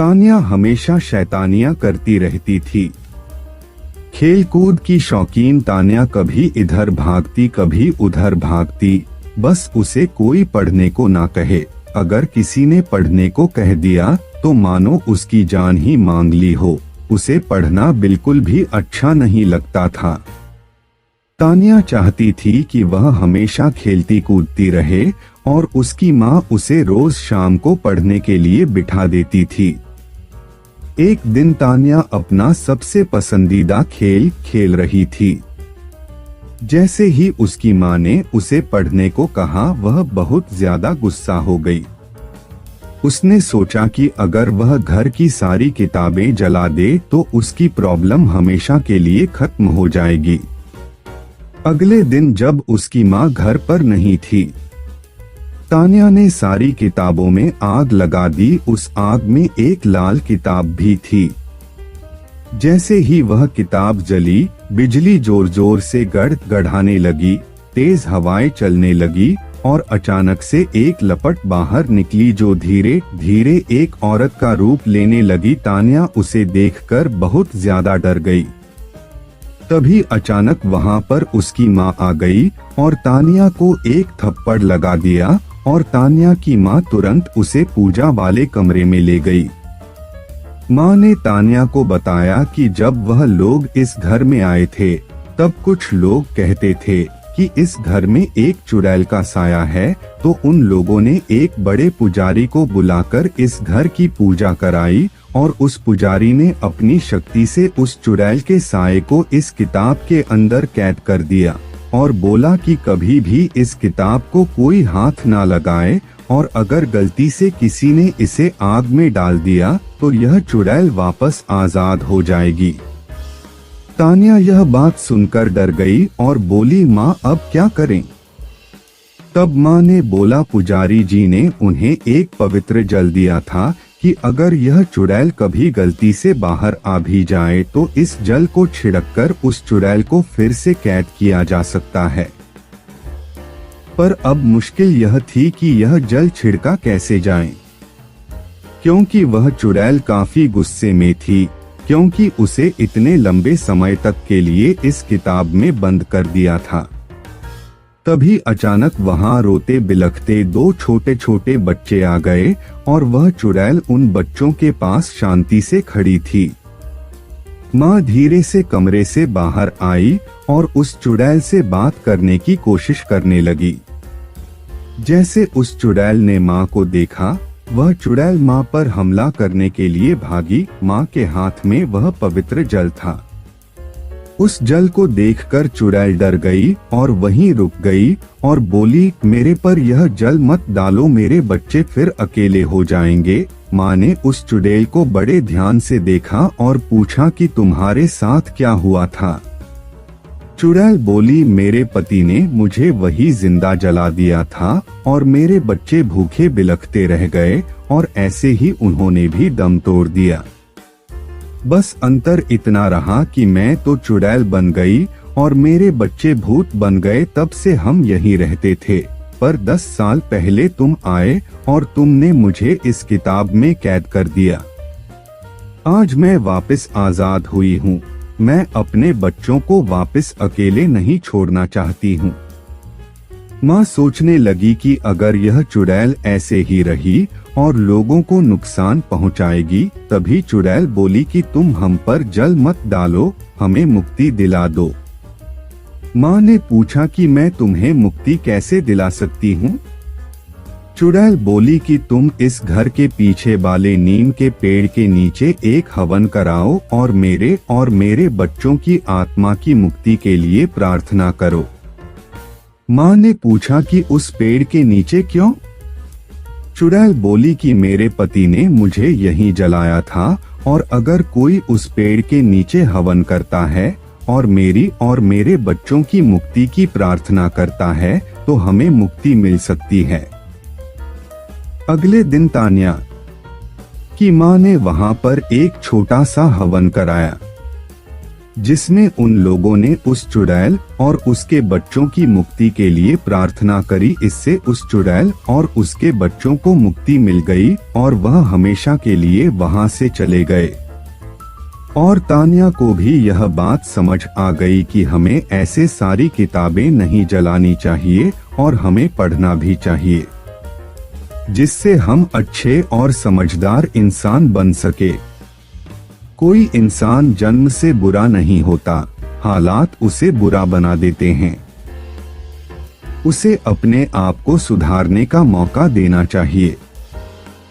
तान्या हमेशा शैतानियां करती रहती थी। खेलकूद की शौकीन तान्या कभी इधर भागती कभी उधर भागती, बस उसे कोई पढ़ने को ना कहे। अगर किसी ने पढ़ने को कह दिया तो मानो उसकी जान ही मांग ली हो। उसे पढ़ना बिल्कुल भी अच्छा नहीं लगता था। तान्या चाहती थी कि वह हमेशा खेलती कूदती रहे और उसकी माँ उसे रोज शाम को पढ़ने के लिए बिठा देती थी। एक दिन तान्या अपना सबसे पसंदीदा खेल खेल रही थी। जैसे ही उसकी माँ ने उसे पढ़ने को कहा, वह बहुत ज्यादा गुस्सा हो गई। उसने सोचा कि अगर वह घर की सारी किताबें जला दे तो उसकी प्रॉब्लम हमेशा के लिए खत्म हो जाएगी। अगले दिन जब उसकी माँ घर पर नहीं थी, तान्या ने सारी किताबों में आग लगा दी। उस आग में एक लाल किताब भी थी। जैसे ही वह किताब जली, बिजली जोर जोर से गड़गड़ाने लगी, तेज हवाएं चलने लगी और अचानक से एक लपट बाहर निकली जो धीरे धीरे एक औरत का रूप लेने लगी। तान्या उसे देखकर बहुत ज्यादा डर गई। तभी अचानक वहां पर उसकी माँ आ गई और तान्या को एक थप्पड़ लगा दिया और तान्या की माँ तुरंत उसे पूजा वाले कमरे में ले गई। माँ ने तान्या को बताया कि जब वह लोग इस घर में आए थे तब कुछ लोग कहते थे कि इस घर में एक चुड़ैल का साया है, तो उन लोगों ने एक बड़े पुजारी को बुलाकर इस घर की पूजा कराई और उस पुजारी ने अपनी शक्ति से उस चुड़ैल के साये को इस किताब के अंदर कैद कर दिया और बोला कि कभी भी इस किताब को कोई हाथ ना लगाए और अगर गलती से किसी ने इसे आग में डाल दिया तो यह चुड़ैल वापस आजाद हो जाएगी। तान्या यह बात सुनकर डर गई और बोली, माँ अब क्या करें? तब माँ ने बोला, पुजारी जी ने उन्हें एक पवित्र जल दिया था कि अगर यह चुड़ैल कभी गलती से बाहर आ भी जाए तो इस जल को छिड़ककर उस चुड़ैल को फिर से कैद किया जा सकता है। पर अब मुश्किल यह थी कि यह जल छिड़का कैसे जाए, क्योंकि वह चुड़ैल काफी गुस्से में थी, क्योंकि उसे इतने लंबे समय तक के लिए इस किताब में बंद कर दिया था। तभी अचानक वहां रोते बिलखते दो छोटे छोटे बच्चे आ गए और वह चुड़ैल उन बच्चों के पास शांति से खड़ी थी। माँ धीरे से कमरे से बाहर आई और उस चुड़ैल से बात करने की कोशिश करने लगी। जैसे उस चुड़ैल ने माँ को देखा, वह चुड़ैल माँ पर हमला करने के लिए भागी। माँ के हाथ में वह पवित्र जल था। उस जल को देखकर चुड़ैल डर गई और वहीं रुक गई और बोली, मेरे पर यह जल मत डालो, मेरे बच्चे फिर अकेले हो जाएंगे। माँ ने उस चुड़ैल को बड़े ध्यान से देखा और पूछा कि तुम्हारे साथ क्या हुआ था? चुड़ैल बोली, मेरे पति ने मुझे वही जिंदा जला दिया था और मेरे बच्चे भूखे बिलखते रह गए और ऐसे ही उन्होंने भी दम तोड़ दिया। बस अंतर इतना रहा कि मैं तो चुड़ैल बन गई और मेरे बच्चे भूत बन गए। तब से हम यहीं रहते थे, पर 10 साल पहले तुम आए और तुमने मुझे इस किताब में कैद कर दिया। आज मैं वापस आजाद हुई हूँ। मैं अपने बच्चों को वापस अकेले नहीं छोड़ना चाहती हूँ। माँ सोचने लगी कि अगर यह चुड़ैल ऐसे ही रही और लोगों को नुकसान पहुँचाएगी, तभी चुड़ैल बोली कि तुम हम पर जल मत डालो, हमें मुक्ति दिला दो। माँ ने पूछा कि मैं तुम्हें मुक्ति कैसे दिला सकती हूँ? चुड़ैल बोली कि तुम इस घर के पीछे वाले नीम के पेड़ के नीचे एक हवन कराओ और मेरे बच्चों की आत्मा की मुक्ति के लिए प्रार्थना करो। माँ ने पूछा कि उस पेड़ के नीचे क्यों? चुड़ैल बोली कि मेरे पति ने मुझे यहीं जलाया था और अगर कोई उस पेड़ के नीचे हवन करता है और मेरे बच्चों की मुक्ति की प्रार्थना करता है तो हमें मुक्ति मिल सकती है। अगले दिन तान्या की माँ ने वहां पर एक छोटा सा हवन कराया। जिसमें उन लोगों ने उस चुड़ैल और उसके बच्चों की मुक्ति के लिए प्रार्थना करी। इससे उस चुड़ैल और उसके बच्चों को मुक्ति मिल गई और वह हमेशा के लिए वहां से चले गए। और तान्या को भी यह बात समझ आ गई कि हमें ऐसे सारी किताबें नहीं जलानी चाहिए और हमें पढ़ना भी चाहिए, जिससे हम अच्छे और समझदार इंसान बन सके। कोई इंसान जन्म से बुरा नहीं होता, हालात उसे बुरा बना देते हैं। उसे अपने आप को सुधारने का मौका देना चाहिए।